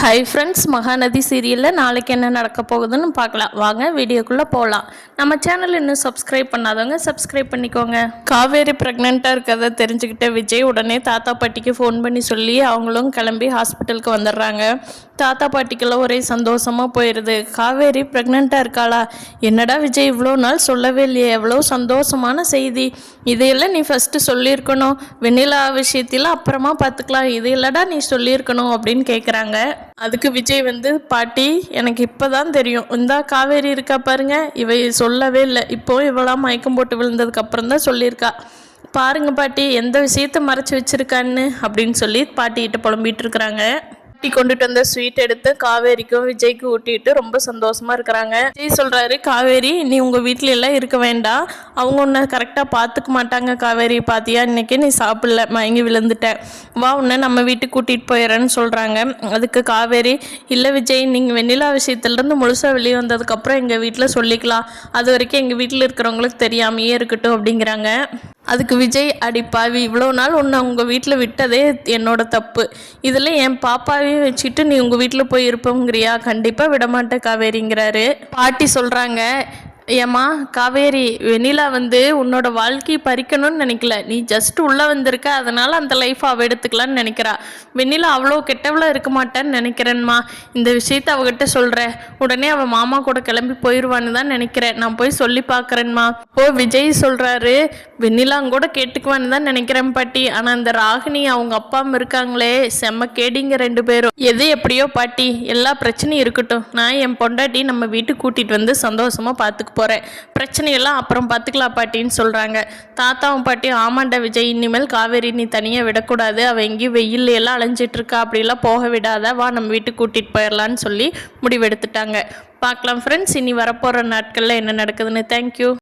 Hi friends, Mahanadi சீரியலில் நாளைக்கு என்ன நடக்க போகுதுன்னு பார்க்கலாம். வாங்க வீடியோக்குள்ளே போகலாம். நம்ம சேனல் இன்னும் சப்ஸ்கிரைப் பண்ணாதவங்க சப்ஸ்கிரைப் பண்ணிக்கோங்க. காவேரி ப்ரெக்னெண்ட்டாக இருக்கிறத தெரிஞ்சுக்கிட்ட விஜய் உடனே தாத்தா பாட்டிக்கு ஃபோன் பண்ணி சொல்லி அவங்களும் கிளம்பி ஹாஸ்பிட்டலுக்கு வந்துடுறாங்க. தாத்தா பாட்டிக்கெல்லாம் ஒரே சந்தோஷமாக போயிடுது. காவேரி ப்ரெக்னெண்ட்டாக இருக்காளா? என்னடா விஜய் இவ்வளோ நாள் சொல்லவே இல்லையே, எவ்வளோ சந்தோஷமான செய்தி. இதையெல்லாம் நீ ஃபஸ்ட்டு சொல்லியிருக்கணும். வெண்ணிலா விஷயத்தில் அப்புறமா பார்த்துக்கலாம், இது இல்லடா நீ சொல்லியிருக்கணும் அப்படின்னு கேட்குறாங்க. அதுக்கு விஜய் பாட்டி எனக்கு இப்போ தான் தெரியும், இந்தா காவேரி இருக்கா பாருங்க, இவை சொல்லவே இல்லை, இப்போ இவளாம் மயக்கம் போட்டு விழுந்ததுக்கு அப்புறம் தான் சொல்லியிருக்கா. பாருங்க பாட்டி எந்த விஷயத்த மறைச்சி வச்சிருக்கான்னு அப்படின்னு சொல்லி பாட்டிகிட்ட புலம்பிகிட்டு இருக்கிறாங்க. கொண்டுட்டு வந்த ஸ்வீட் எடுத்து காவேரிக்கும் விஜய்க்கு ஊட்டிட்டு ரொம்ப சந்தோஷமா இருக்கிறாங்க. விஜய் சொல்றாரு, காவேரி நீ உங்க வீட்ல எல்லாம் இருக்க வேண்டாம், அவங்க உன்னை கரெக்டா பாத்துக்க மாட்டாங்க. காவேரி பாத்தியா, இன்னைக்கு நீ சாப்பிடல, மயங்கி விழுந்துட்ட, வா உன்னை நம்ம வீட்டுக்கு கூட்டிட்டு போயிடறேன்னு சொல்றாங்க. அதுக்கு காவேரி, இல்லை விஜய், நீங்க வெண்ணிலா விஷயத்துலேருந்து முழுசா வெளியே வந்ததுக்கு அப்புறம் எங்க வீட்டில் சொல்லிக்கலாம், அது வரைக்கும் எங்க வீட்டில் இருக்கிறவங்களுக்கு தெரியாமையே இருக்கட்டும் அப்படிங்கிறாங்க. அதுக்கு விஜய், அடிப்பாவி, இவ்வளோ நாள் உன்னை உங்கள் வீட்டில் விட்டதே என்னோட தப்பு, இதில் என் பாப்பாவையும் வச்சுட்டு நீ உங்கள் வீட்டில் போய் இருப்போங்கிறியா? கண்டிப்பாக விடமாட்டேன் காவேரிங்கிறாரு. பாட்டி சொல்கிறாங்க, ஏம்மா காவேரி, வெண்ணிலா உன்னோட வாழ்க்கையை பறிக்கணும்னு நினைக்கல, நீ ஜஸ்ட் உள்ளே வந்திருக்க, அதனால் அந்த லைஃப்பை அவள் எடுத்துக்கலான்னு நினைக்கிறா. வெண்ணிலா அவ்வளோ கெட்டவளாக இருக்க மாட்டான்னு நினைக்கிறேன்மா. இந்த விஷயத்த அவகிட்ட சொல்கிறேன், உடனே அவள் மாமா கூட கிளம்பி போயிடுவான்னு தான் நினைக்கிறேன், நான் போய் சொல்லி பார்க்குறேன்மா. ஓ, விஜய் சொல்கிறாரு, வெண்ணிலாங்க கூட கேட்டுக்குவான்னு தான் நினைக்கிறேன் பாட்டி, ஆனால் அந்த ராகினி அவங்க அப்பா அம்மா இருக்காங்களே, செம்ம கேடிங்க ரெண்டு பேரும். எது எப்படியோ பாட்டி, எல்லா பிரச்சனையும் இருக்கட்டும், நான் என் பொண்டாட்டி நம்ம வீட்டுக்கு கூட்டிகிட்டு சந்தோஷமாக பார்த்துக்க போகிறேன், பிரச்சனையெல்லாம் அப்புறம் பார்த்துக்கலாம் பாட்டின்னு சொல்கிறாங்க. தாத்தாவும் பாட்டியும், ஆமாண்டா விஜய், இனிமேல் காவேரி நீ தனியாக விடக்கூடாது, அவள் எங்கேயும் வெயில் எல்லாம் அலைஞ்சிட்டு இருக்கா, அப்படிலாம் போக விடாத, வா நம்ம வீட்டுக்கு கூட்டிகிட்டு போயிடலான்னு சொல்லி முடிவெடுத்துட்டாங்க. பார்க்கலாம் ஃப்ரெண்ட்ஸ், இனி வரப்போகிற நாட்களில் என்ன நடக்குதுன்னு. தேங்க்யூ.